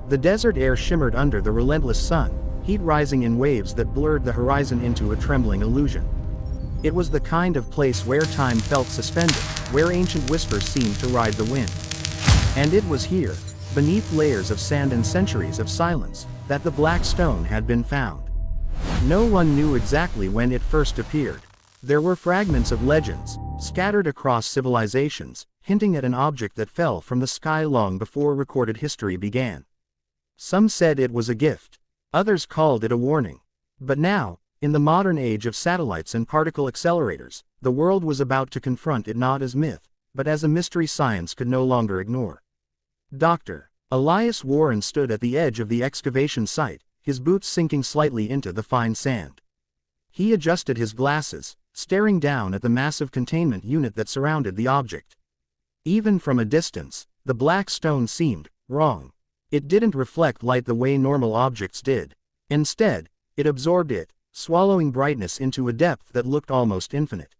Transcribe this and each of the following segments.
The desert air shimmered under the relentless sun, heat rising in waves that blurred the horizon into a trembling illusion. It was the kind of place where time felt suspended, where ancient whispers seemed to ride the wind. And it was here, beneath layers of sand and centuries of silence, that the black stone had been found. No one knew exactly when it first appeared. There were fragments of legends, scattered across civilizations, hinting at an object that fell from the sky long before recorded history began. Some said it was a gift. Others called it a warning. But now, in the modern age of satellites and particle accelerators, the world was about to confront it not as myth, but as a mystery science could no longer ignore. Dr. Elias Warren stood at the edge of the excavation site, his boots sinking slightly into the fine sand. He adjusted his glasses, staring down at the massive containment unit that surrounded the object. Even from a distance, the black stone seemed wrong. It didn't reflect light the way normal objects did. Instead, it absorbed it, swallowing brightness into a depth that looked almost infinite.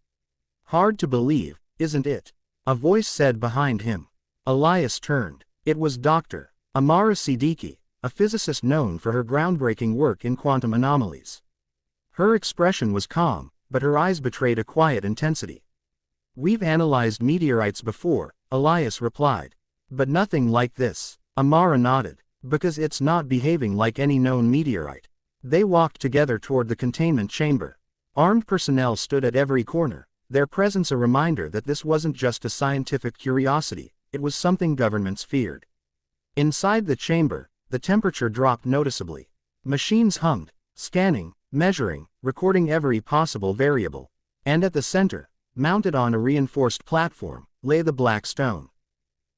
Hard to believe, isn't it? A voice said behind him. Elias turned. It was Dr. Amara Siddiqui, a physicist known for her groundbreaking work in quantum anomalies. Her expression was calm, but her eyes betrayed a quiet intensity. "We've analyzed meteorites before," Elias replied. "But nothing like this." Amara nodded. "Because it's not behaving like any known meteorite." They walked together toward the containment chamber. Armed personnel stood at every corner, their presence a reminder that this wasn't just a scientific curiosity, it was something governments feared. Inside the chamber, the temperature dropped noticeably. Machines hummed, scanning, measuring, recording every possible variable. And at the center, mounted on a reinforced platform, lay the black stone.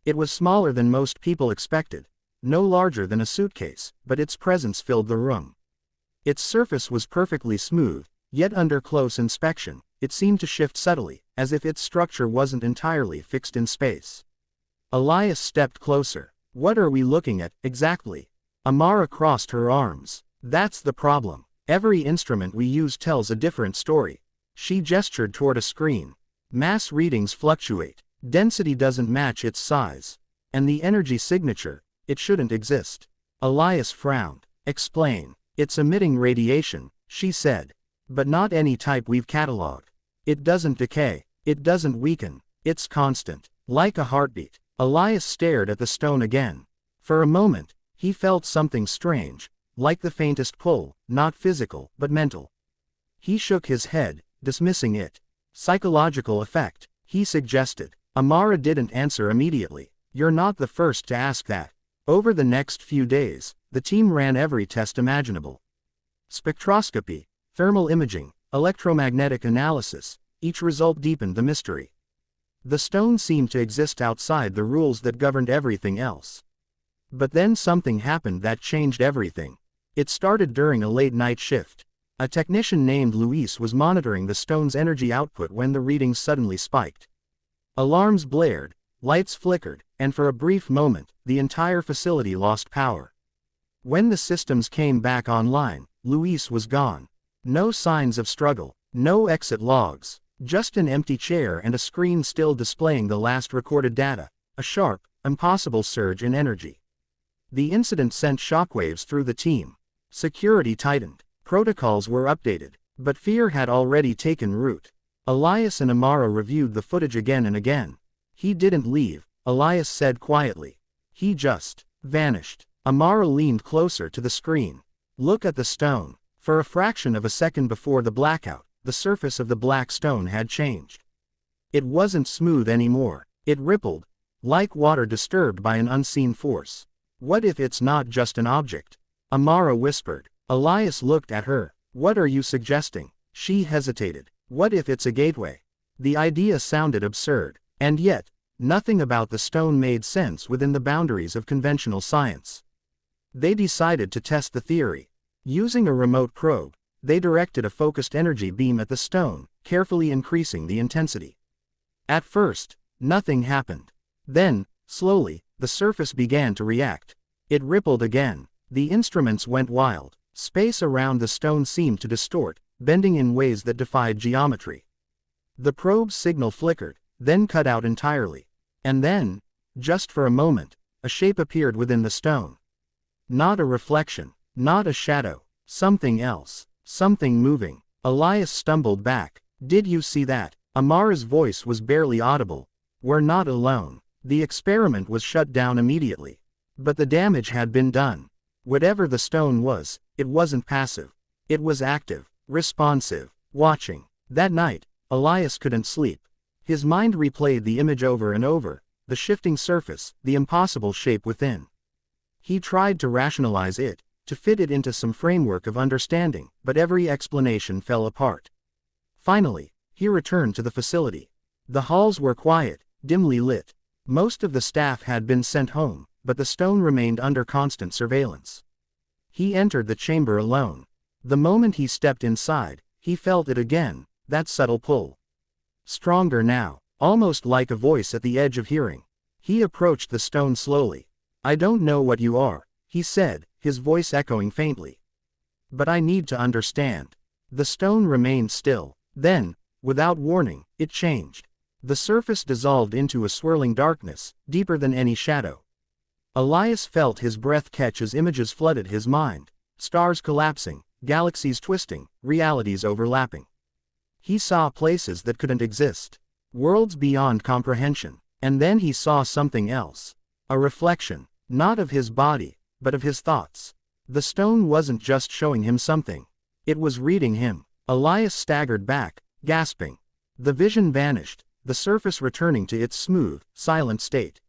It was smaller than most people expected, no larger than a suitcase, but its presence filled the room. Its surface was perfectly smooth, yet under close inspection, it seemed to shift subtly, as if its structure wasn't entirely fixed in space. Elias stepped closer. "What are we looking at, exactly?" Amara crossed her arms. "That's the problem. Every instrument we use tells a different story." She gestured toward a screen. "Mass readings fluctuate. Density doesn't match its size. And the energy signature, it shouldn't exist." Elias frowned. "Explain." "It's emitting radiation," she said. "But not any type we've cataloged. It doesn't decay. It doesn't weaken. It's constant. Like a heartbeat." Elias stared at the stone again. For a moment, he felt something strange, like the faintest pull, not physical, but mental. He shook his head, dismissing it. "Psychological effect," he suggested. Amara didn't answer immediately. "You're not the first to ask that." Over the next few days, the team ran every test imaginable. Spectroscopy, thermal imaging, electromagnetic analysis, each result deepened the mystery. The stone seemed to exist outside the rules that governed everything else. But then something happened that changed everything. It started during a late-night shift. A technician named Luis was monitoring the stone's energy output when the readings suddenly spiked. Alarms blared, lights flickered, and for a brief moment, the entire facility lost power. When the systems came back online, Luis was gone. No signs of struggle, no exit logs, just an empty chair and a screen still displaying the last recorded data, a sharp, impossible surge in energy. The incident sent shockwaves through the team. Security tightened, protocols were updated, but fear had already taken root. Elias and Amara reviewed the footage again and again. "He didn't leave," Elias said quietly. "He just vanished." Amara leaned closer to the screen. "Look at the stone." For a fraction of a second before the blackout, the surface of the black stone had changed. It wasn't smooth anymore. It rippled, like water disturbed by an unseen force. "What if it's not just an object?" Amara whispered. Elias looked at her. "What are you suggesting?" She hesitated. "What if it's a gateway?" The idea sounded absurd, and yet, nothing about the stone made sense within the boundaries of conventional science. They decided to test the theory. Using a remote probe, they directed a focused energy beam at the stone, carefully increasing the intensity. At first, nothing happened. Then, slowly, the surface began to react. It rippled again. The instruments went wild. Space around the stone seemed to distort, bending in ways that defied geometry. The probe's signal flickered, then cut out entirely. And then, just for a moment, a shape appeared within the stone. Not a reflection. Not a shadow. Something else. Something moving. Elias stumbled back. Did you see that? Amara's voice was barely audible. We're not alone. The experiment was shut down immediately. But the damage had been done. Whatever the stone was, it wasn't passive. It was active, responsive, watching. That night, Elias couldn't sleep. His mind replayed the image over and over, the shifting surface, the impossible shape within. He tried to rationalize it, to fit it into some framework of understanding, but every explanation fell apart. Finally, he returned to the facility. The halls were quiet, dimly lit. Most of the staff had been sent home, but the stone remained under constant surveillance. He entered the chamber alone. The moment he stepped inside, he felt it again, that subtle pull. Stronger now, almost like a voice at the edge of hearing. He approached the stone slowly. I don't know what you are, he said, his voice echoing faintly. But I need to understand. The stone remained still. Then, without warning, it changed. The surface dissolved into a swirling darkness, deeper than any shadow. Elias felt his breath catch as images flooded his mind. Stars collapsing, galaxies twisting, realities overlapping. He saw places that couldn't exist. Worlds beyond comprehension. And then he saw something else. A reflection, not of his body, but of his thoughts. The stone wasn't just showing him something. It was reading him. Elias staggered back, gasping. The vision vanished, the surface returning to its smooth, silent state.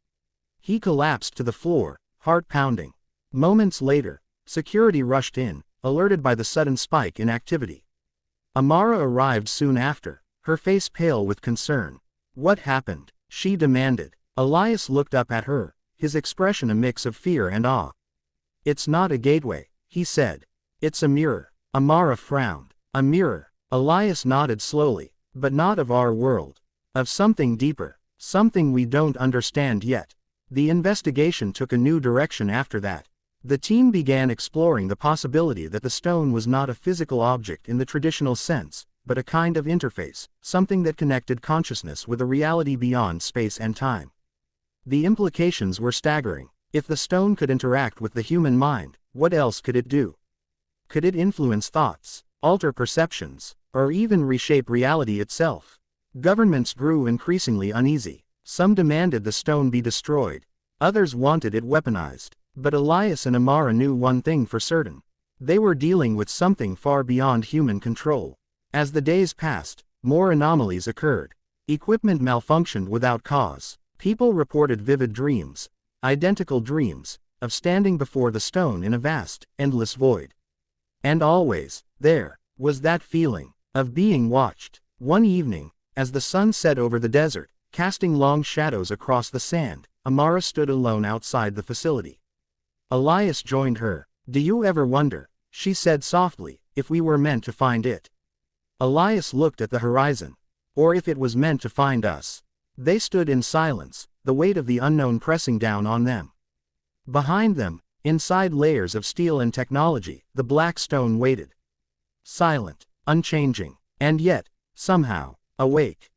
He collapsed to the floor, heart pounding. Moments later, security rushed in, alerted by the sudden spike in activity. Amara arrived soon after, her face pale with concern. What happened? She demanded. Elias looked up at her, his expression a mix of fear and awe. It's not a gateway, he said. It's a mirror. Amara frowned. A mirror. Elias nodded slowly. But not of our world. Of something deeper. Something we don't understand yet. The investigation took a new direction after that. The team began exploring the possibility that the stone was not a physical object in the traditional sense, but a kind of interface, something that connected consciousness with a reality beyond space and time. The implications were staggering. If the stone could interact with the human mind, what else could it do? Could it influence thoughts, alter perceptions, or even reshape reality itself? Governments grew increasingly uneasy. Some demanded the stone be destroyed. Others wanted it weaponized. But Elias and Amara knew one thing for certain. They were dealing with something far beyond human control. As the days passed, more anomalies occurred. Equipment malfunctioned without cause. People reported vivid dreams, identical dreams, of standing before the stone in a vast, endless void. And always, there, was that feeling, of being watched. One evening, as the sun set over the desert, casting long shadows across the sand, Amara stood alone outside the facility. Elias joined her. Do you ever wonder, she said softly, if we were meant to find it? Elias looked at the horizon. Or if it was meant to find us. They stood in silence, the weight of the unknown pressing down on them. Behind them, inside layers of steel and technology, the black stone waited. Silent, unchanging, and yet, somehow, awake.